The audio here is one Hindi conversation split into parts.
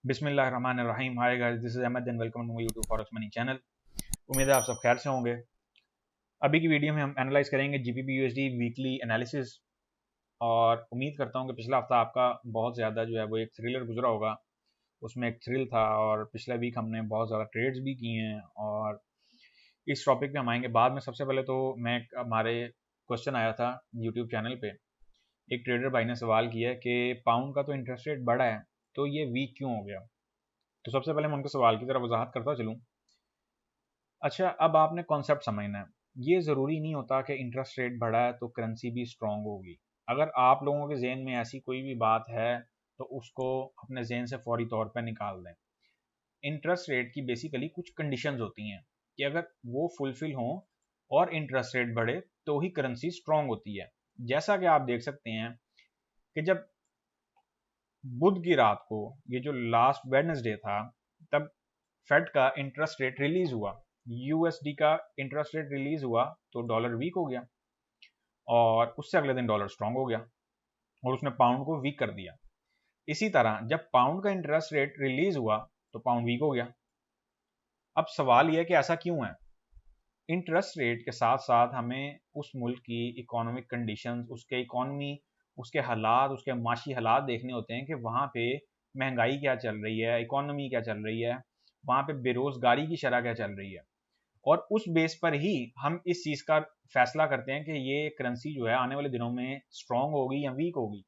बिस्मिल्लाहिर्रहमानिर्रहीम। Hi guys, this is Ahmed and welcome to my YouTube forex money channel. उम्मीद है आप सब खैर से होंगे। अभी की वीडियो में हम एनालाइज करेंगे जीबीपी यूएसडी वीकली एनालिसिस। और उम्मीद करता हूँ कि पिछला हफ्ता आपका बहुत ज़्यादा जो है वो एक थ्रिलर गुजरा होगा। उसमें एक थ्रिल था और पिछले वीक हमने बहुत ज़्यादा ट्रेड्स भी किए हैं। और इस टॉपिक पे हम आएंगे बाद में। सबसे पहले तो मैं हमारे क्वेश्चन आया था यूट्यूब चैनल पे, एक ट्रेडर भाई ने सवाल किया कि पाउंड का तो इंटरेस्ट रेट बढ़ा है, तो ये वीक क्यों हो गया। तो सबसे पहले मैं उनके सवाल की तरफ वजाहत करता चलूँ। अच्छा, अब आपने कॉन्सेप्ट समझना है। ये ज़रूरी नहीं होता कि इंटरेस्ट रेट बढ़ा है तो करेंसी भी स्ट्रांग होगी। अगर आप लोगों के जहन में ऐसी कोई भी बात है तो उसको अपने जहन से फौरी तौर पर निकाल दें। इंटरेस्ट रेट की बेसिकली कुछ कंडीशंस होती हैं कि अगर वो फुलफिल हों और इंटरेस्ट रेट बढ़े तो ही करेंसी स्ट्रांग होती है। जैसा कि आप देख सकते हैं कि जब बुध की रात को, ये जो लास्ट वेडनेसडे था, तब फेड का इंटरेस्ट रेट रिलीज हुआ, यूएसडी का इंटरेस्ट रेट रिलीज हुआ, तो डॉलर वीक हो गया और उससे अगले दिन डॉलर स्ट्रांग हो गया और उसने पाउंड को वीक कर दिया। इसी तरह जब पाउंड का इंटरेस्ट रेट रिलीज हुआ तो पाउंड वीक हो गया। अब सवाल यह है कि ऐसा क्यों है। इंटरेस्ट रेट के साथ साथ हमें उस मुल्क की इकोनॉमिक कंडीशंस, उसके इकोनॉमी, उसके हालात, उसके माशी हालात देखने होते हैं कि वहाँ पे महंगाई क्या चल रही है, इकोनॉमी क्या चल रही है, वहाँ पे बेरोजगारी की शरह क्या चल रही है। और उस बेस पर ही हम इस चीज़ का फैसला करते हैं कि ये करेंसी जो है आने वाले दिनों में स्ट्रांग होगी या वीक होगी।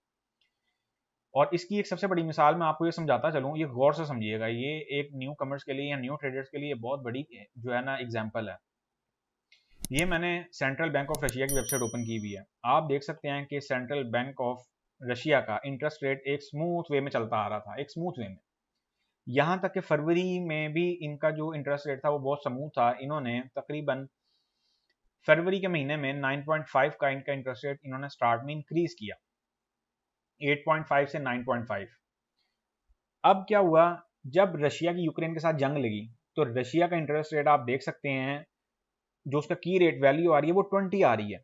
और इसकी एक सबसे बड़ी मिसाल मैं आपको ये समझाता चलूँ, ये गौर से समझिएगा। ये एक न्यू कमर्स के लिए या न्यू ट्रेडर्स के लिए बहुत बड़ी जो है ना एग्जाम्पल है। ये मैंने सेंट्रल बैंक ऑफ रशिया की वेबसाइट ओपन की हुई है। आप देख सकते हैं कि सेंट्रल बैंक ऑफ रशिया का इंटरेस्ट रेट एक स्मूथ वे में चलता आ रहा था, एक स्मूथ वे में। यहाँ तक कि फरवरी में भी इनका जो इंटरेस्ट रेट था वो बहुत स्मूथ था। इन्होंने तकरीबन फरवरी के महीने में 9.5 का इनका इंटरेस्ट रेट इन्होंने स्टार्ट में इंक्रीज किया, 8.5 से 9.5। अब क्या हुआ, जब रशिया की यूक्रेन के साथ जंग लगी तो रशिया का इंटरेस्ट रेट आप देख सकते हैं, जो उसका की रेट वैल्यू आ रही है वो 20 आ रही है।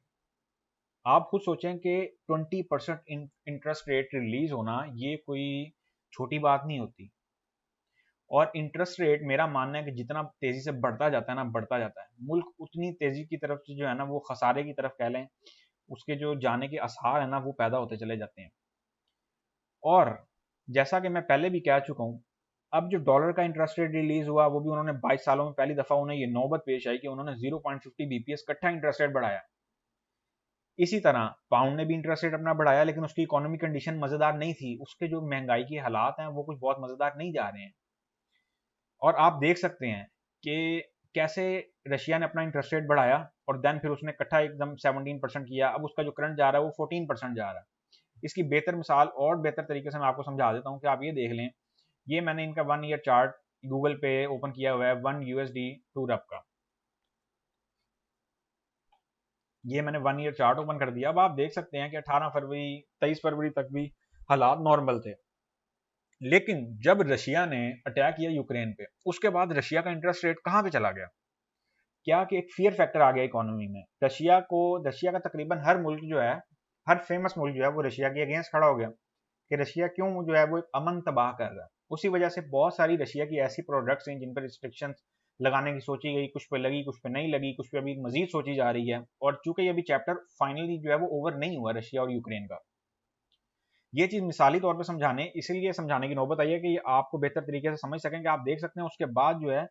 आप खुद सोचें कि 20% इंटरेस्ट रेट रिलीज होना ये कोई छोटी बात नहीं होती। और इंटरेस्ट रेट, मेरा मानना है कि जितना तेजी से बढ़ता जाता है ना, बढ़ता जाता है, मुल्क उतनी तेजी की तरफ से जो है ना वो खसारे की तरफ कह लें, उसके जो जाने के आसार है ना वो पैदा होते चले जाते हैं। और जैसा कि मैं पहले भी कह चुका हूँ, अब जो डॉलर का इंटरेस्ट रेट रिलीज हुआ वो भी उन्होंने 22 सालों में पहली दफा उन्हें ये नौबत पेश आई कि उन्होंने 0.50 बीपीएस इकट्ठा इंटरेस्ट रेट बढ़ाया। इसी तरह पाउंड ने भी इंटरेस्ट रेट अपना बढ़ाया, लेकिन उसकी इकोनॉमी कंडीशन मजेदार नहीं थी, उसके जो महंगाई के हालात हैं वो कुछ बहुत मजेदार नहीं जा रहे हैं। और आप देख सकते हैं कि कैसे रशिया ने अपना इंटरेस्ट रेट बढ़ाया और देन फिर उसने इकट्ठा एकदम 17% किया। अब उसका जो करंट जा रहा है वो 14% जा रहा है। इसकी बेहतर मिसाल और बेहतर तरीके से मैं आपको समझा देता हूँ कि आप ये देख लें। ये मैंने इनका 1 ईयर चार्ट गूगल पे ओपन किया हुआ है, 1 USD 2 रब का। ये मैंने 1 ईयर चार्ट ओपन कर दिया। अब आप देख सकते हैं कि 18 फरवरी, 23 फरवरी तक भी हालात नॉर्मल थे। लेकिन जब रशिया ने अटैक किया यूक्रेन पे, उसके बाद रशिया का इंटरेस्ट रेट कहाँ पे चला गया। क्या कि एक फियर फैक्टर आ गया इकोनॉमी में। रशिया का तकरीबन हर मुल्क जो है, हर फेमस मुल्क जो है वो रशिया के अगेंस्ट खड़ा हो गया कि रशिया क्यों जो है वो एक अमन तबाह कर रहा है। उसी वजह से बहुत सारी रशिया की ऐसी प्रोडक्ट्स हैं जिन पर रिस्ट्रिक्शन लगाने की सोची गई, कुछ पे लगी, कुछ पे नहीं लगी, कुछ पे अभी मजीद सोची जा रही है। और चूंकि ये अभी चैप्टर फाइनली जो है वो ओवर नहीं हुआ रशिया और यूक्रेन का, ये चीज मिसाली तौर पर समझाने, इसलिए समझाने की नौबत आई है कि आपको बेहतर तरीके से समझ सकें। कि आप देख सकते हैं उसके बाद जो है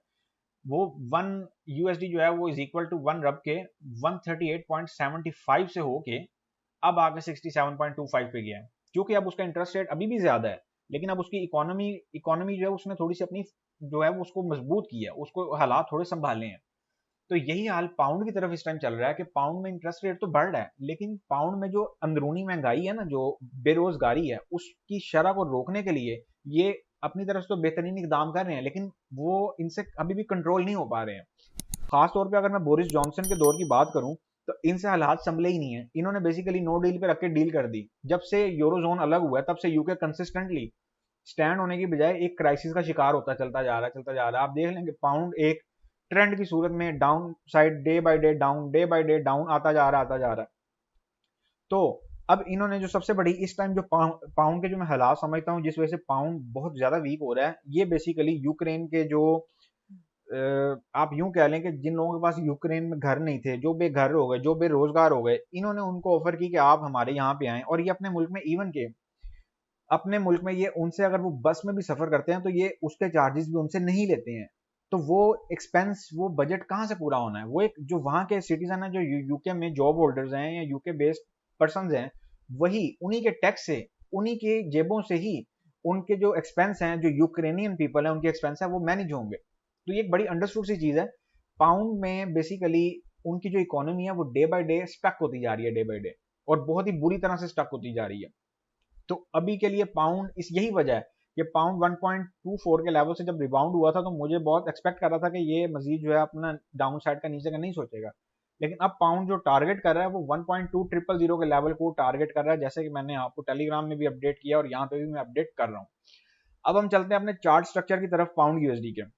वो 1 USD जो है वो इज इक्वल टू 1 रब के 138.75 से होके अब आगे 67.25 पे गया है। क्योंकि अब उसका इंटरेस्ट रेट अभी भी ज्यादा है, लेकिन अब उसकी इकोनॉमी इकोनॉमी जो है उसने थोड़ी सी अपनी जो है वो उसको मजबूत किया है, उसको हालात थोड़े संभाले हैं। तो यही हाल पाउंड की तरफ इस टाइम चल रहा है कि पाउंड में इंटरेस्ट रेट तो बढ़ रहा है, लेकिन पाउंड में जो अंदरूनी महंगाई है ना, जो बेरोजगारी है, उसकी शरह को रोकने के लिए ये अपनी तरफ से तो बेहतरीन इकदाम कर रहे हैं, लेकिन वो इनसे अभी भी कंट्रोल नहीं हो पा रहे हैं। खास तौर पे अगर मैं बोरिस जॉनसन के दौर की बात करूं तो इनसे हालात संभले ही नहीं है। इन्होंने बेसिकली नो डील पे रख के डील कर दी। जब से यूरोजोन अलग हुआ है तब से यूके कंसिस्टेंटली स्टैंड होने की बजाय एक क्राइसिस का शिकार होता चलता जा रहा है, चलता जा रहा है। आप देख लेंगे पाउंड एक ट्रेंड की सूरत में down side, day by day down, day by day down आता जा रहा, आता जा रहा है। तो अब इन्होंने जो सबसे बड़ी इस टाइम जो पाउंड के जो मैं हालात समझता हूँ जिस वजह से पाउंड बहुत ज्यादा वीक हो रहा है, ये बेसिकली यूक्रेन के जो आप यूं कह लें कि जिन लोगों के पास यूक्रेन में घर नहीं थे, जो बेघर हो गए, जो बेरोजगार हो गए, इन्होंने उनको ऑफर की कि आप हमारे यहाँ पे आएं। और ये अपने मुल्क में इवन के अपने मुल्क में ये उनसे अगर वो बस में भी सफर करते हैं तो ये उसके चार्जेस भी उनसे नहीं लेते हैं। तो वो एक्सपेंस, वो बजट कहाँ से पूरा होना है? वो एक जो वहां के सिटीजन है, जो यूके में जॉब होल्डर्स हैं या यूके बेस्ड पर्सन हैं, वही उन्हीं के टैक्स से, उन्हीं के जेबों से ही उनके जो एक्सपेंस हैं, जो यूक्रेनियन पीपल है उनके एक्सपेंस है, वो मैनेज होंगे। तो ये एक बड़ी अंडरस्टूड सी चीज है। पाउंड में बेसिकली उनकी जो इकोनॉमी है वो डे बाय डे स्टक होती जा रही है, डे बाय डे, और बहुत ही बुरी तरह से स्टक होती जा रही है। तो अभी के लिए पाउंड, इस यही वजह है कि पाउंड 1.24 के लेवल से जब रिबाउंड हुआ था तो मुझे बहुत एक्सपेक्ट कर रहा था कि ये मजीद जो है अपना डाउन साइड का नीचे का नहीं सोचेगा। लेकिन अब पाउंड जो टारगेट कर रहा है वो 1.2000 के लेवल को टारगेट कर रहा है, जैसे कि मैंने आपको टेलीग्राम में भी अपडेट किया और यहाँ पे भी मैं अपडेट कर रहा हूँ। अब हम चलते हैं अपने चार्ट स्ट्रक्चर की तरफ पाउंड यूएसडी के।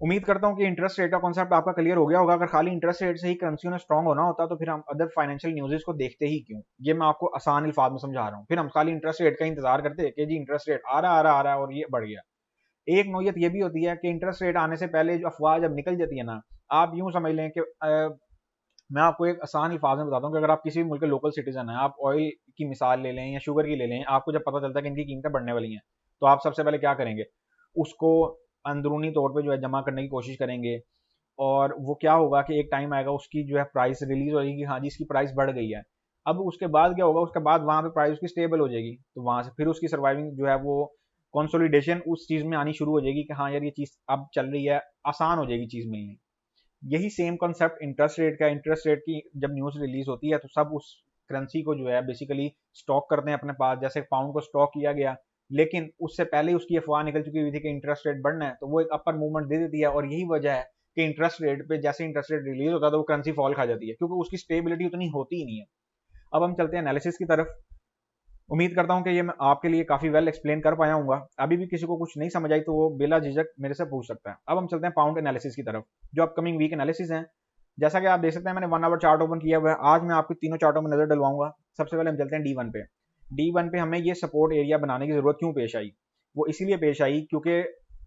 उम्मीद करता हूं कि इंटरेस्ट रेट का कॉन्सेप्ट आपका क्लियर हो गया होगा। अगर खाली इंटरेस्ट रेट से ही करेंसी में स्ट्रांग होना होता तो फिर हम अदर फाइनेंशियल न्यूज़ को देखते ही क्यों? ये मैं आपको आसान अल्फाज में समझा रहा हूँ। फिर हम खाली इंटरेस्ट रेट का इंतजार करते कि जी इंटरेस्ट रेट आ रहा है और ये बढ़ गया। एक नोयत ये भी होती है कि इंटरेस्ट रेट आने से पहले जो अफवाह जब निकल जाती है ना, आप यूं समझ लें कि मैं आपको एक आसान अल्फाज में बताता हूँ कि अगर आप किसी भी मुल्क के लोकल सिटीजन हैं, आप ऑयल की मिसाल ले लें या शुगर की ले लें, आपको जब पता चलता है कि इनकी कीमतें बढ़ने वाली हैं, तो आप सबसे पहले क्या करेंगे? उसको अंदरूनी तौर पे जो है जमा करने की कोशिश करेंगे। और वो क्या होगा कि एक टाइम आएगा उसकी जो है प्राइस रिलीज हो जाएगी कि हाँ जी इसकी प्राइस बढ़ गई है। अब उसके बाद क्या होगा? उसके बाद वहां पे प्राइस उसकी स्टेबल हो जाएगी, तो वहां से फिर उसकी सर्वाइविंग जो है वो कंसोलिडेशन उस चीज में आनी शुरू हो जाएगी कि हाँ यार ये चीज अब चल रही है, आसान हो जाएगी चीज मिलनी। यही सेम कॉन्सेप्ट इंटरेस्ट रेट का। इंटरेस्ट रेट की जब न्यूज रिलीज होती है तो सब उस करेंसी को जो है बेसिकली स्टॉक करते हैं अपने पास, जैसे पाउंड को स्टॉक किया गया। लेकिन उससे पहले उसकी अफवाह निकल चुकी हुई थी कि इंटरेस्ट रेट बढ़ना है, तो वो एक अपर मूवमेंट दे देती है। और यही वजह है कि इंटरेस्ट रेट पे जैसे इंटरेस्ट रेट रिलीज होता है तो वो करेंसी फॉल खा जाती है, क्योंकि उसकी स्टेबिलिटी उतनी होती ही नहीं है। अब हम चलते हैं एनालिसिस की तरफ। उम्मीद करता हूं कि ये मैं आपके लिए काफी वेल एक्सप्लेन कर पाया हूँ। अभी भी किसी को कुछ नहीं समझ आई तो वो बिला झिझक मेरे से पूछ सकता है। अब हम चलते हैं पाउंड एनालिसिस की तरफ, जो अपकमिंग वीक एनालिसिस है। जैसा कि आप देख सकते हैं मैंने 1 आवर चार्ट ओपन किया हुआ है। आज मैं आपको तीनों चार्टों में नजर डलवाऊंगा। सबसे पहले हम चलते हैं D1 पे। D1 पे हमें ये सपोर्ट एरिया बनाने की जरूरत क्यों पेश आई? वो इसीलिए पेश आई क्योंकि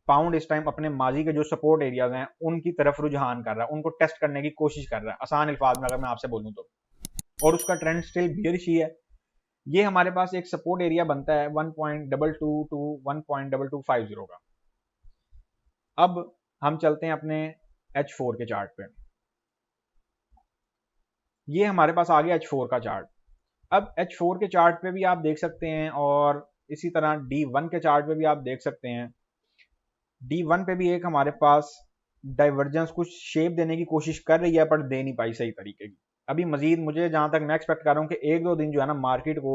पाउंड इस टाइम अपने माजी के जो सपोर्ट एरियाज हैं उनकी तरफ रुझान कर रहा है, उनको टेस्ट करने की कोशिश कर रहा है, आसान अल्फाज में अगर मैं आपसे बोलूं तो। और उसका ट्रेंड स्टिल बियरिश ही है। ये हमारे पास एक सपोर्ट एरिया बनता है 1.22 टू 1.2250 का। अब हम चलते हैं अपने H4 के चार्ट पे। ये हमारे पास आ गया H4 का चार्ट। अब H4 के चार्ट पे भी आप देख सकते हैं और इसी तरह D1 के चार्ट पे भी आप देख सकते हैं। D1 पे भी एक हमारे पास डाइवर्जेंस कुछ शेप देने की कोशिश कर रही है पर दे नहीं पाई सही तरीके की। अभी मजीद मुझे जहां तक मैं एक्सपेक्ट कर रहा हूँ कि एक दो दिन जो है ना मार्केट को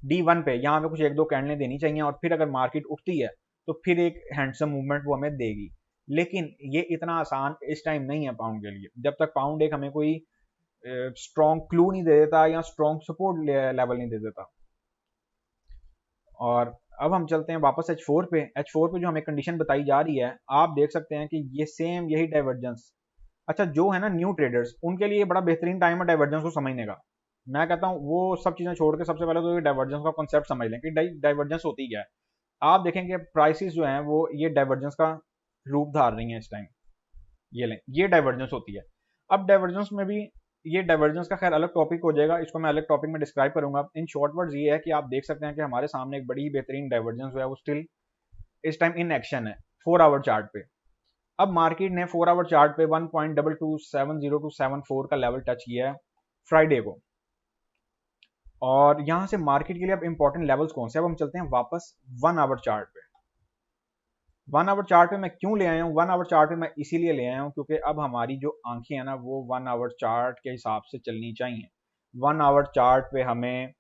D1 पे यहाँ पे कुछ एक दो कैंडलें देनी चाहिए, और फिर अगर मार्केट उठती है तो फिर एक हैंडसम मूवमेंट वो हमें देगी। लेकिन ये इतना आसान इस टाइम नहीं है पाउंड के लिए, जब तक पाउंड एक हमें कोई स्ट्रॉन्ग क्लू नहीं दे देता या स्ट्रॉन्ग सपोर्ट लेवल नहीं दे देता। और अब हम चलते हैं वापस H4 पे। H4 पे जो हमें कंडीशन बताई जा रही है, आप देख सकते हैं कि ये सेम यही डाइवर्जेंस, अच्छा जो है ना न्यू ट्रेडर्स उनके लिए बड़ा बेहतरीन टाइम है डाइवर्जेंस को समझने का। मैं कहता हूँ वो सब चीजें छोड़ के सबसे पहले तो ये डाइवर्जेंस का कॉन्सेप्ट समझ लें कि डाइवर्जेंस होती क्या है। आप देखेंगे प्राइसेस जो हैं वो ये डाइवर्जेंस का रूप धार रही हैं इस टाइम। ये लें, ये डाइवर्जेंस होती है। अब डाइवर्जेंस में भी ये डाइवर्जेंस का खैर अलग टॉपिक हो जाएगा, इसको मैं अलग टॉपिक में डिस्क्राइब करूंगा। इन शॉर्ट वर्ड्स ये है कि आप देख सकते हैं कि हमारे सामने एक बड़ी बेहतरीन डाइवर्जेंस है, वो स्टिल इस टाइम इन एक्शन है 4 आवर चार्ट पे। अब मार्केट ने 4 आवर चार्ट पे 1.2270 टू 74 का लेवल टच किया है फ्राइडे को। और यहां से मार्केट के लिए अब इंपॉर्टेंट लेवल्स कौन से? अब हम चलते हैं वापस 1 आवर चार्ट पे। 1 आवर चार्ट पे मैं क्यों ले आया हूँ? 1 आवर चार्ट पे मैं इसीलिए ले आया हूँ क्योंकि अब हमारी जो आंखें हैं ना वो 1 आवर चार्ट के हिसाब से चलनी चाहिए। 1 आवर चार्ट पे हमें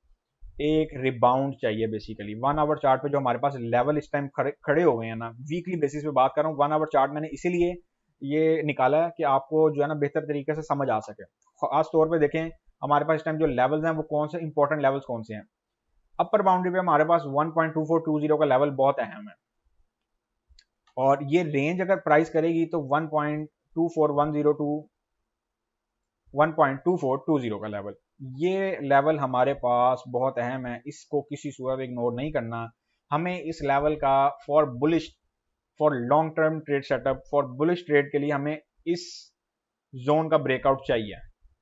एक रिबाउंड चाहिए बेसिकली। 1 आवर चार्ट पे जो हमारे पास लेवल इस टाइम खड़े हो गए हैं ना, वीकली बेसिस पे बात कर रहा हूँ। 1 आवर चार्ट मैंने इसीलिए ये निकाला है कि आपको जो है ना बेहतर तरीके से समझ आ सके। खास तौर पे देखें हमारे पास इस टाइम जो लेवल्स हैं वो कौन से इंपॉर्टेंट लेवल्स कौन से हैं। अपर बाउंड्री पे हमारे पास 1.2420 का लेवल बहुत अहम है, और ये रेंज अगर प्राइस करेगी तो 1.2410 टू 1.2420 का लेवल, ये लेवल हमारे पास बहुत अहम है, इसको किसी सूरत इग्नोर नहीं करना। हमें इस लेवल का for long term trade setup, for bullish trade के लिए हमें इस जोन का ब्रेकआउट चाहिए।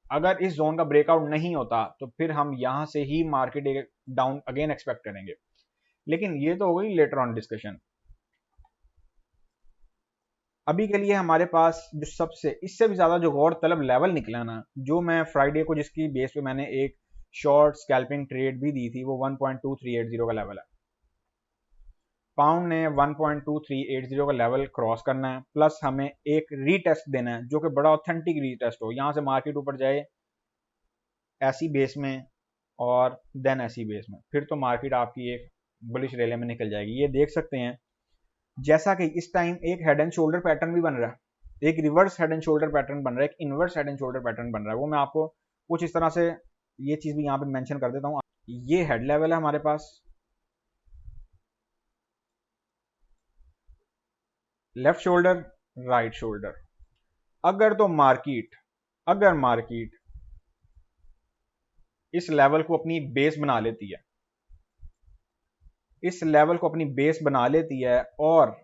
अगर इस जोन का ब्रेकआउट नहीं होता तो फिर हम यहां से ही मार्केट डाउन अगेन एक्सपेक्ट करेंगे। लेकिन ये तो हो गई लेटर ऑन डिस्कशन। अभी के लिए हमारे पास जो सबसे इससे भी ज्यादा जो गौर तलब लेवल निकला ना, जो मैं फ्राइडे को जिसकी बेस पे मैंने एक शॉर्ट स्कैल्पिंग ट्रेड भी दी थी, वो 1.2380 का लेवल है। पाउंड ने 1.2380 का लेवल क्रॉस करना है, प्लस हमें एक रीटेस्ट देना है जो कि बड़ा ऑथेंटिक रीटेस्ट हो, यहां से मार्केट ऊपर जाए ऐसी बेस में और देन ऐसी बेस में, फिर तो मार्केट आपकी एक बुलिश रेले में निकल जाएगी। ये देख सकते हैं जैसा कि इस टाइम एक हेड एंड शोल्डर पैटर्न भी बन रहा है, एक reverse head and shoulder pattern बन रहा है, एक inverse head and shoulder pattern बन रहा है। वो मैं आपको कुछ इस तरह से ये चीज भी यहाँ पे मेंशन कर देता हूँ। ये हेड लेवल है हमारे पास, लेफ्ट शोल्डर, राइट शोल्डर। अगर मार्केट इस लेवल को अपनी बेस बना लेती है, इस लेवल को अपनी बेस बना लेती है और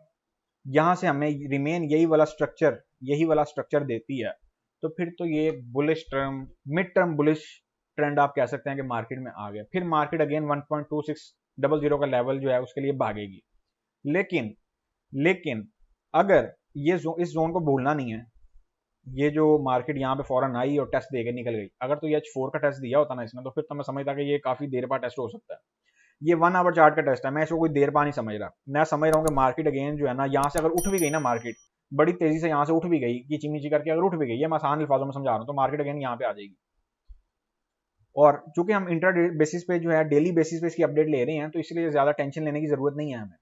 यहां से हमें रिमेन यही वाला स्ट्रक्चर देती है, तो फिर तो ये bullish term, mid term bullish trend आप कह सकते हैं कि मार्केट में आ गया। फिर मार्केट अगेन 1.2600 का लेवल जो है उसके लिए भागेगी। लेकिन अगर इस जोन को भूलना नहीं है, ये जो मार्केट यहाँ पे फौरन आई और टेस्ट देके निकल गई, अगर तो ये H4 का टेस्ट दिया होता ना इसने, तो फिर तो मैं समझता कि ये काफी देर बाद टेस्ट हो सकता है। ये 1 आवर चार्ट का टेस्ट है, मैं इसको कोई देर पा नहीं समझ रहा। मैं समझ रहा हूँ कि मार्केट अगेन जो है ना, यहाँ से अगर उठ भी गई ना, मार्केट बड़ी तेजी से यहाँ से उठ भी गई, कीची मीची करके अगर उठ भी गई, ये मैं आसान अल्फाजों में समझा रहा हूँ, तो मार्केट अगेन यहाँ पे आ जाएगी। और चूंकि हम इंटर बेसिस पे जो है डेली बेसिस पे इसकी अपडेट ले रहे हैं, तो इसलिए ज्यादा टेंशन लेने की जरूरत नहीं है हमें।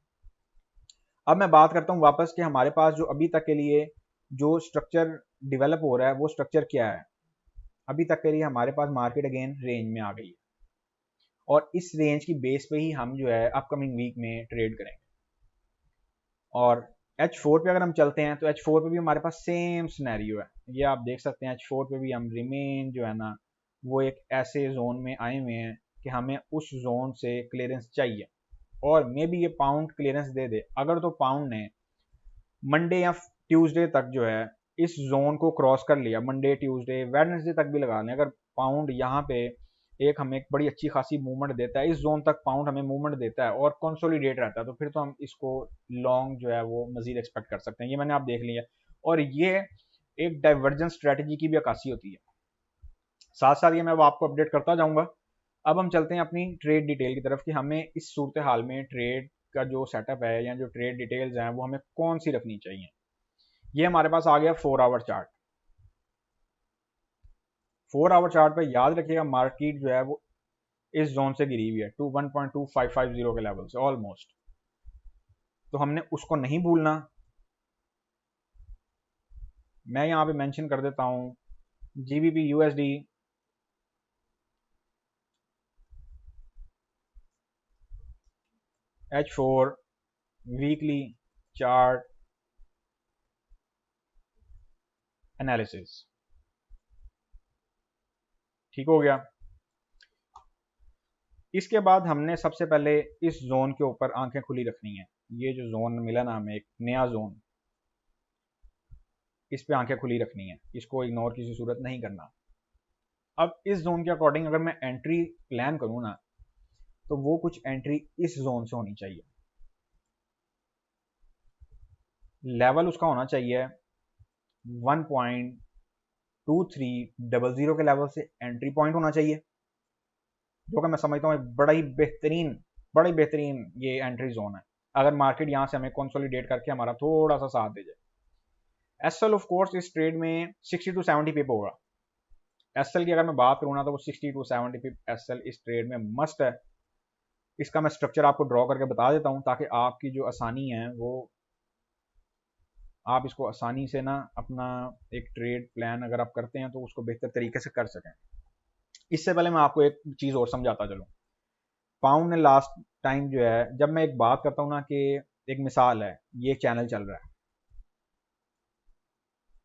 अब मैं बात करता हूँ वापस कि हमारे पास जो अभी तक के लिए जो स्ट्रक्चर डेवलप हो रहा है वो स्ट्रक्चर क्या है। अभी तक के लिए हमारे पास मार्केट अगेन रेंज में आ गई है और इस रेंज की बेस पे ही हम जो है अपकमिंग वीक में ट्रेड करेंगे। और H4 पे अगर हम चलते हैं तो H4 पे भी हमारे पास सेम सिनेरियो है। ये आप देख सकते हैं H4 पे भी हम रिमेन जो है ना वो एक ऐसे जोन में आए हुए हैं कि हमें उस जोन से क्लियरेंस चाहिए, और मे बी ये पाउंड क्लियरेंस दे दे। अगर तो पाउंड ने मंडे या ट्यूसडे तक जो है इस जोन को क्रॉस कर लिया, मंडे ट्यूसडे वेडनेसडे तक भी लगा लें, अगर पाउंड यहाँ पे एक हमें एक बड़ी अच्छी खासी मूवमेंट देता है, इस जोन तक पाउंड हमें मूवमेंट देता है और कंसोलिडेट रहता है, तो फिर तो हम इसको लॉन्ग जो है वो मजीद एक्सपेक्ट कर सकते हैं। ये मैंने आप देख लिया, और ये एक डाइवर्जेंस स्ट्रेटजी की भी अक्कासी होती है। साथ साथ ये मैं अब आपको अपडेट करता जाऊंगा। अब हम चलते हैं अपनी ट्रेड डिटेल की तरफ कि हमें इस सूरत हाल में ट्रेड का जो सेटअप है या जो ट्रेड डिटेल्स हैं वो हमें कौन सी रखनी चाहिए। ये हमारे पास आ गया 4 आवर चार्ट। 4 आवर चार्ट पे याद रखिएगा मार्केट जो है वो इस जोन से गिरी हुई है, 1.2550 के लेवल से ऑलमोस्ट, तो हमने उसको नहीं भूलना। मैं यहां पे मेंशन कर देता हूं GBP USD H4 weekly chart analysis. ठीक हो गया। इसके बाद हमने सबसे पहले इस जोन के ऊपर आंखें खुली रखनी है। ये जो जोन मिला ना हमें, एक नया जोन, इस पे आंखें खुली रखनी है, इसको इग्नोर किसी सूरत नहीं करना। अब इस जोन के अकॉर्डिंग अगर मैं एंट्री प्लान करूं ना, तो वो कुछ एंट्री इस जोन से होनी चाहिए। लेवल उसका होना चाहिए 1.2300 के लेवल से एंट्री पॉइंट होना चाहिए, जो कि मैं समझता हूँ एक बड़ा ही बेहतरीन ये एंट्री जोन है, अगर मार्केट यहाँ से हमें कंसोलिडेट करके हमारा थोड़ा सा साथ दे जाए। एसएल ऑफ कोर्स इस ट्रेड में 60 टू 70 पिप होगा। एसएल की अगर मैं बात करूँ ना, तो वो 60 टू 70 पिप एसएल इस ट्रेड में मस्ट है। इसका मैं स्ट्रक्चर आपको ड्रॉ करके बता देता हूँ ताकि आपकी जो आसानी है वो आप इसको आसानी से ना अपना एक ट्रेड प्लान अगर आप करते हैं तो उसको बेहतर तरीके से कर सकें। इससे पहले मैं आपको एक चीज़ और समझाता चलूँ। पाउंड ने लास्ट टाइम जो है, जब मैं एक बात करता हूँ ना कि एक मिसाल है, ये चैनल चल रहा है,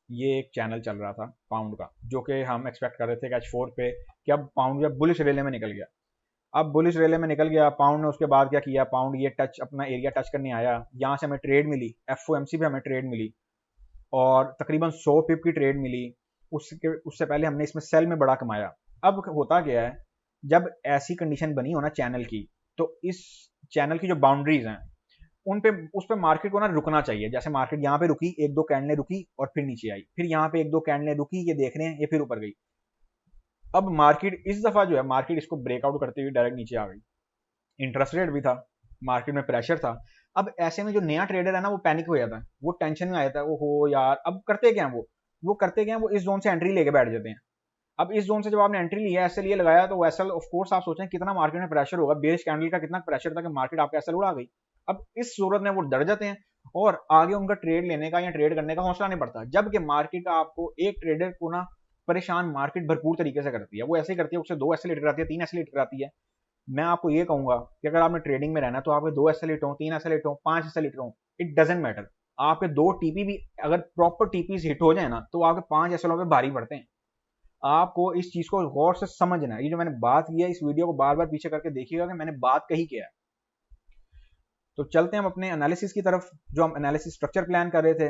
ये एक चैनल चल रहा था पाउंड का, जो कि हम एक्सपेक्ट कर रहे थे कि H4 पे कि अब पाउंड जब बुलिश रेले में निकल गया। अब बुलिश रेले में निकल गया पाउंड ने, उसके बाद क्या किया, पाउंड ये टच अपना एरिया टच करने आया, यहाँ से हमें ट्रेड मिली, FOMC पे हमें ट्रेड मिली और तकरीबन 100 पिप की ट्रेड मिली। उससे पहले हमने इसमें सेल में बड़ा कमाया। अब होता क्या है, जब ऐसी कंडीशन बनी हो ना चैनल की, तो इस चैनल की जो बाउंड्रीज हैं उन पे, उस पे मार्केट को ना रुकना चाहिए। जैसे मार्केट यहाँ पे रुकी, एक दो कैंडलें रुकी और फिर नीचे आई, फिर यहाँ पे एक दो कैंडलें रुकी, ये देख रहे हैं, ये फिर ऊपर गई। अब मार्केट इस दफा जो है, मार्केट इसको ब्रेकआउट करते हुए डायरेक्ट नीचे आ गई। इंटरेस्ट रेट भी था, मार्केट में प्रेशर था। अब ऐसे में जो नया ट्रेडर है ना, वो पैनिक हो जाता है, वो टेंशन में आ जाता है, वो हो यार अब करते क्या है, वो करते क्या है, वो इस जोन से एंट्री लेके बैठ जाते हैं। अब इस जोन से जब आपने एंट्री लिया, एसएल ये लगाया, तो एसएल ऑफ कोर्स आप सोचें कितना मार्केट में प्रेशर होगा, बेरिश कैंडल का कितना प्रेशर था कि मार्केट आपका एसएल उड़ा गई। अब इस सूरत में वो डर जाते हैं और आगे उनका ट्रेड लेने का या ट्रेड करने का हौसला नहीं पड़ता। जबकि मार्केट आपको, एक ट्रेडर को ना परेशान मार्केट भरपूर तरीके से करती है। वो ऐसे ही करती है, उससे 2 एसएल हिट आती है, 3 एसएल हिट आती है। मैं आपको ये कहूंगा कि अगर आपने ट्रेडिंग में रहना है तो आपके 2 एसएल हिट हो, 3 एसएल हिट हो, 5 एसएल हिट हो, इट डजेंट मैटर। आपके 2 टीपी भी अगर प्रॉपर टीपी हिट हो जाए ना, तो आपके 5 एसएल पे भारी पड़ते हैं। आपको इस चीज को गौर से समझना है। ये जो मैंने बात की है, इस वीडियो को बार बार पीछे करके देखिएगा कि मैंने बात कही क्या है। तो चलते हैं हम अपने एनालिसिस की तरफ। जो हम एनालिसिस स्ट्रक्चर प्लान कर रहे थे,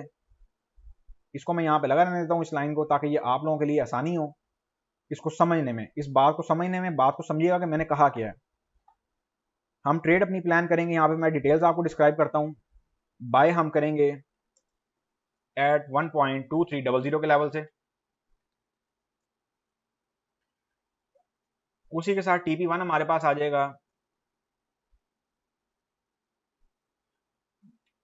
इसको मैं यहाँ पे लगा रहने देता हूँ, इस लाइन को, ताकि ये आप लोगों के लिए आसानी हो इसको समझने में, इस बात को समझने में। बात को समझिएगा कि मैंने कहा क्या है। हम ट्रेड अपनी प्लान करेंगे, यहाँ पे मैं डिटेल्स आपको डिस्क्राइब करता हूँ। बाय हम करेंगे एट 1.2300 के लेवल से, उसी के साथ TP1 हमारे पास आ जाएगा।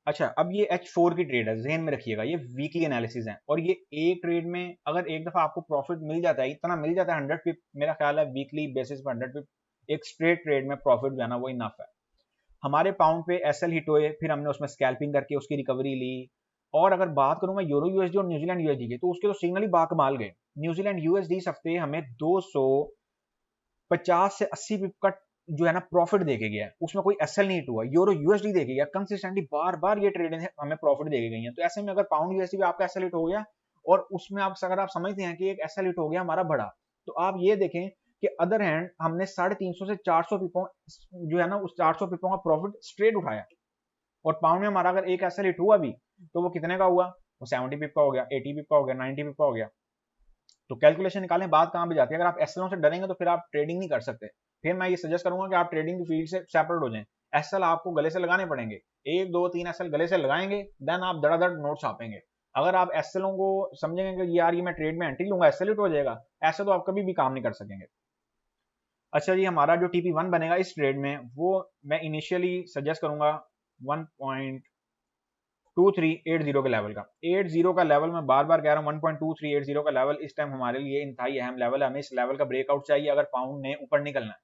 अच्छा, अब ये H4 की ट्रेड है, ज़हन में रखिएगा, ये वीकली एनालिसिस है और ये एक ट्रेड में अगर एक दफा आपको प्रॉफिट मिल जाता है, इतना मिल जाता है 100 पिप, मेरा ख्याल है वीकली बेसिस पर 100 पिप एक स्ट्रेट ट्रेड में प्रॉफिट जो है ना, वो इनफ है। हमारे पाउंड पे एसएल हिट हुए, फिर हमने उसमें स्कैल्पिंग करके उसकी रिकवरी ली। और अगर बात करूं मैं यूरो यूएसडी और न्यूजीलैंड यूएसडी की, तो उसके तो सिग्नल ही बाकमाल गए। न्यूजीलैंड यूएसडी इस हफ्ते हमें 250 से 80 पिप का जो है ना प्रॉफिट देके गया है, उसमें कोई एसएल नहीं हुआ। यूरो यूएसडी देके गया कंसिस्टेंटली, बार बार ये ट्रेड हमें प्रॉफिट देके गई है। तो ऐसे में अगर पाउंड यूएसडी भी आपका एसएल हिट हो गया और उसमें आप, अगर आप समझते हैं कि एक एसएल हिट हो गया हमारा बड़ा, तो आप ये देखें कि अदर हैंड हमने 350 से 400 पिपों जो है ना, उस 400 पिपों का प्रॉफिट स्ट्रेट उठाया। और पाउंड में हमारा अगर एक एसएल हिट हुआ भी, तो वो कितने का हुआ, वो 70 पिप का हो गया, 80 पिप का हो गया, 90 पिप का हो गया। तो कैलकुलेशन निकालें, बात कहां पे जाती है। अगर आप एसएलों से डरेंगे तो फिर आप ट्रेडिंग नहीं कर सकते। फिर मैं ये सजेस्ट करूंगा कि आप ट्रेडिंग की फील्ड से सेपरेट हो जाएं। एसएल आपको गले से लगाने पड़ेंगे, 1 2 3 एसएल गले से लगाएंगे, देन आप धड़ाधड़ नोट छापेंगे। अगर आप एसएलों को समझेंगे कि यार ये मैं ट्रेड में एंट्री लूंगा, एसएल हिट हो जाएगा, ऐसे तो आप कभी भी काम नहीं कर सकेंगे। अच्छा जी, हमारा जो TP1 बनेगा इस ट्रेड में, वो मैं इनिशियली सजेस्ट करूंगा 1.2380 के लेवल का। 80 का लेवल, मैं बार बार कह रहा हूँ, 1.2380 का लेवल इस टाइम हमारे लिए इंतहाई अहम लेवल है। हमें इस लेवल का ब्रेकआउट चाहिए अगर पाउंड ने ऊपर निकलना है।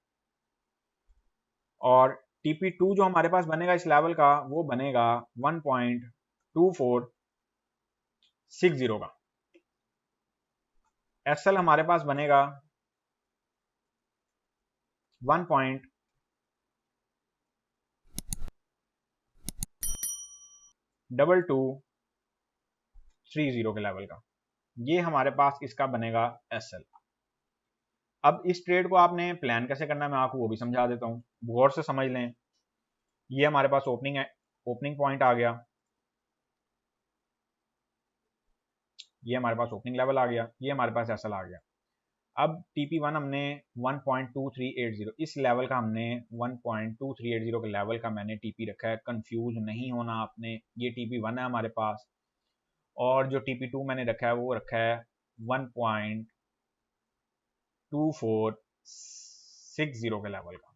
और TP2 जो हमारे पास बनेगा इस लेवल का, वो बनेगा 1.2460 का। एसएल हमारे पास बनेगा 1.2230 के लेवल का। ये हमारे पास इसका बनेगा एसएल। अब इस ट्रेड को आपने प्लान कैसे करना है, मैं आपको वो भी समझा देता हूँ, गौर से समझ लें। ये हमारे पास ओपनिंग है, ओपनिंग पॉइंट आ गया, ये हमारे पास ओपनिंग लेवल आ गया, ये हमारे पास एसएल आ गया। अब TP1 हमने 1.2380, इस लेवल का हमने 1.2380 के लेवल का मैंने TP रखा है। कंफ्यूज नहीं होना आपने, ये TP1 है हमारे पास। और जो TP2 मैंने रखा है वो रखा है 1.2460 के लेवल का।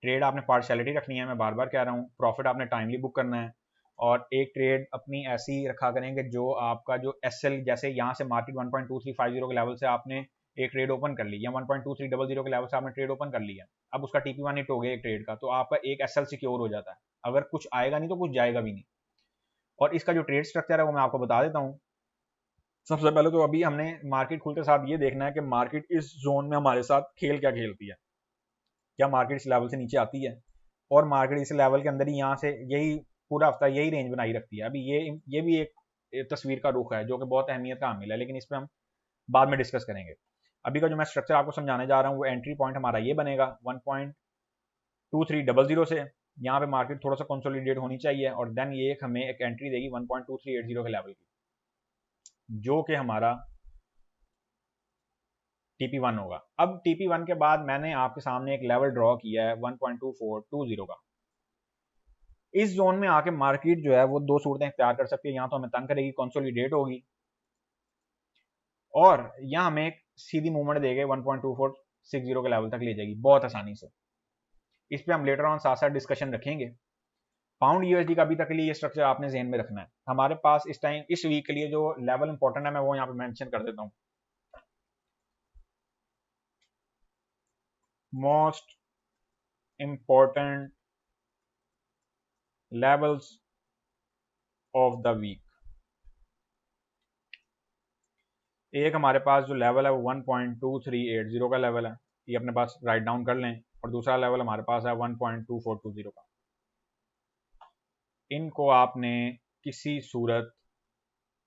ट्रेड आपने पार्शियलिटी रखनी है, मैं बार बार कह रहा हूँ। प्रॉफिट आपने टाइमली बुक करना है और एक ट्रेड अपनी ऐसी रखा करेंगे जो आपका जो एसएल, जैसे यहाँ से मार्केट 1.2350 के लेवल से आपने एक ट्रेड ओपन कर ली, या 1.2300 के लेवल से आपने ट्रेड ओपन कर लिया, अब उसका TP1 हिट हो गया एक ट्रेड का, तो आपका एक एसएल सिक्योर हो जाता है। अगर कुछ आएगा नहीं तो कुछ जाएगा भी नहीं। और इसका जो ट्रेड स्ट्रक्चर है वो मैं आपको बता देता हूँ। सबसे पहले तो अभी हमने मार्केट खुलते साथ ये देखना है कि मार्केट इस जोन में हमारे साथ खेल क्या खेलती है। क्या मार्केट इस लेवल से नीचे आती है, और मार्केट इस लेवल के अंदर ही, यहाँ से यही पूरा हफ्ता यही रेंज बनाई रखती है। अभी ये भी एक तस्वीर का रुख है, जो कि बहुत अहमियत का हामिल है, लेकिन इस पर हम बाद में डिस्कस करेंगे। अभी का जो मैं स्ट्रक्चर आपको समझाने जा रहा हूँ, वो एंट्री पॉइंट हमारा ये बनेगा 1.2300 से। यहाँ पे मार्केट थोड़ा सा कंसोलिडेट होनी चाहिए और देन ये हमें एक एंट्री देगी 1.2380 के लेवल की, जो कि हमारा TP1 होगा। अब TP1 के बाद मैंने आपके सामने एक लेवल ड्रॉ किया है 1.2420 का। इस जोन में आके मार्केट जो है वो दो सूरतें इख्तियार कर सकती है, यहाँ तो हमें तंग करेगी, कंसोलिडेट होगी, और यहाँ हमें एक सीधी मूवमेंट देगी 1.2460 के लेवल तक ले जाएगी बहुत आसानी से। इस पे हम लेटर ऑन साथ साथ डिस्कशन रखेंगे। पाउंड यूएसडी का अभी तक के लिए ये स्ट्रक्चर आपने ज़हन में रखना है। हमारे पास इस टाइम इस वीक के लिए जो लेवल इंपॉर्टेंट है मैं वो यहाँ पे मेंशन कर देता हूँ। Most important levels of the week, एक हमारे पास जो लेवल है वो 1.2380 का लेवल है, ये अपने पास राइट डाउन कर लें, और दूसरा लेवल हमारे पास है 1.2420 का। इनको आपने किसी सूरत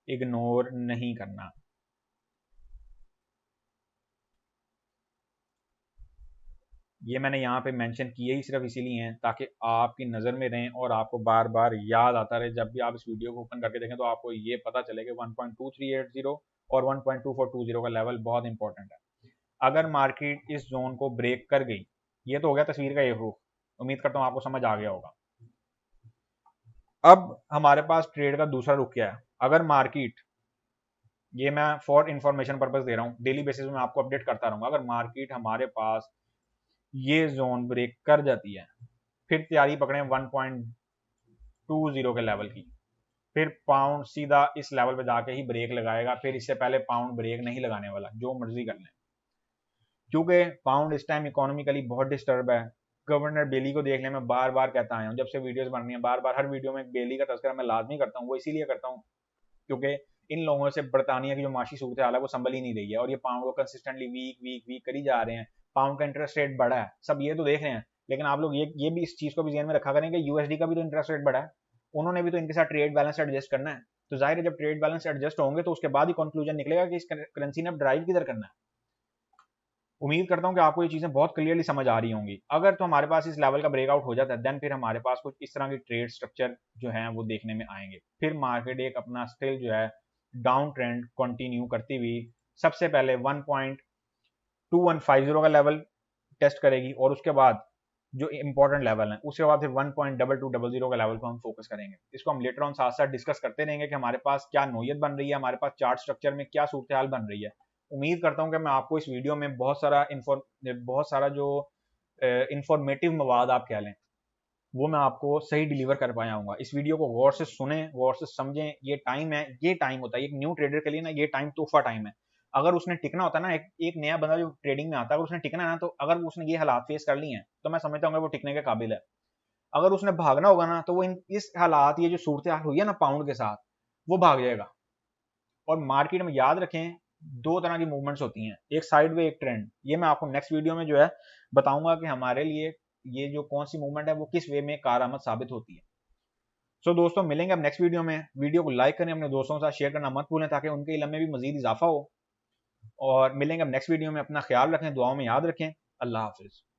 इग्नोर नहीं करना। ये मैंने यहाँ पे मेंशन किए ही सिर्फ इसीलिए हैं ताकि आपकी नज़र में रहें और आपको बार बार याद आता रहे। जब भी आप इस वीडियो को ओपन करके देखें तो आपको ये पता चले कि 1.2380 और 1.2420 का लेवल बहुत इंपॉर्टेंट है। अगर मार्केट इस जोन को ब्रेक कर गई, ये तो हो गया तस्वीर का ये प्रूफ, उम्मीद करता हूँ आपको समझ आ गया होगा। अब हमारे पास ट्रेड का दूसरा रुख क्या है। अगर मार्केट, ये मैं फॉर इंफॉर्मेशन पर्पज दे रहा हूँ, डेली बेसिस में आपको अपडेट करता रहूंगा, अगर मार्केट हमारे पास ये जोन ब्रेक कर जाती है, फिर तैयारी पकड़ें 1.20 के लेवल की, फिर पाउंड सीधा इस लेवल पे जाके ही ब्रेक लगाएगा, फिर इससे पहले पाउंड ब्रेक नहीं लगाने वाला, जो मर्जी कर लें, क्योंकि पाउंड इस टाइम इकोनॉमिकली बहुत डिस्टर्ब है। गवर्नर बेली को देखने में बार बार कहता आया हूँ, जब से वीडियोस बन रही हैं बार बार हर वीडियो में बेली का तस्करा मैं लाजमी करता हूँ। वो इसीलिए करता हूँ क्योंकि इन लोगों से बरतानिया की जो माशी सूरत हाल है वो संभल ही नहीं रही है, और ये पाउंड को कंसिस्टेंटली वीक वीक वीक करी जा रहे हैं। पाउंड का इंटरेस्ट रेट बढ़ा है, सब ये तो देख रहे हैं, लेकिन आप लोग ये भी इस चीज को भी ध्यान में रखा करें कि यूएसडी का भी तो इंटरेस्ट रेट बढ़ा है, उन्होंने भी तो इनके साथ ट्रेड बैलेंस एडजस्ट करना है। तो जाहिर है जब ट्रेड बैलेंस एडजस्ट होंगे तो उसके बाद ही कंक्लूजन निकलेगा कि इस करेंसी ने अब ड्राइव किधर करना है। उम्मीद करता हूं कि आपको ये चीजें बहुत क्लियरली समझ आ रही होंगी। अगर तो हमारे पास इस लेवल का ब्रेकआउट हो जाता है, देन फिर हमारे पास कुछ इस तरह के ट्रेड स्ट्रक्चर जो हैं वो देखने में आएंगे। फिर मार्केट एक अपना स्टिल जो है डाउन ट्रेंड कंटिन्यू करती हुई सबसे पहले 1.2150 का लेवल टेस्ट करेगी, और उसके बाद जो इंपॉर्टेंट लेवल है उसके बाद फिर 1.2200 का लेवल को हम फोकस करेंगे। इसको हम लेटर ऑन साथ साथ डिस्कस करते रहेंगे कि हमारे पास क्या नोयत बन रही है, हमारे पास चार्ट स्ट्रक्चर में क्या सूरत हाल बन रही है। उम्मीद करता हूं कि मैं आपको इस वीडियो में बहुत सारा जो इंफॉर्मेटिव मवाद आप कह लें वो मैं आपको सही डिलीवर कर पाया हूँ। इस वीडियो को गौर से सुने, गौर से समझें। ये टाइम है, ये टाइम होता है एक न्यू ट्रेडर के लिए ना, ये टाइम तोहफा टाइम है। अगर उसने टिकना होता है ना, एक नया बंदा जो ट्रेडिंग में आता है, अगर उसने टिकना है ना, तो अगर उसने ये हालात फेस कर लिए हैं तो मैं समझता हूँ वो टिकने के काबिल है। अगर उसने भागना होगा ना, तो वो इस हालात, ये जो सूरत हाल हुई है ना पाउंड के साथ, वो भाग जाएगा। और मार्केट में याद रखें दो तरह की मूवमेंट्स होती हैं, एक साइड वे, एक ट्रेंड। ये मैं आपको नेक्स्ट वीडियो में जो है बताऊंगा कि हमारे लिए ये जो कौन सी मूवमेंट है वो किस वे में कारआमद साबित होती है। सो दोस्तों मिलेंगे अब नेक्स्ट वीडियो में। वीडियो को लाइक करें, अपने दोस्तों के साथ शेयर करना मत भूलें ताकि उनके इल्म में भी मजीद इजाफा हो। और मिलेंगे अब नेक्स्ट वीडियो में। अपना ख्याल रखें, दुआओं में याद रखें। अल्लाह हाफिज।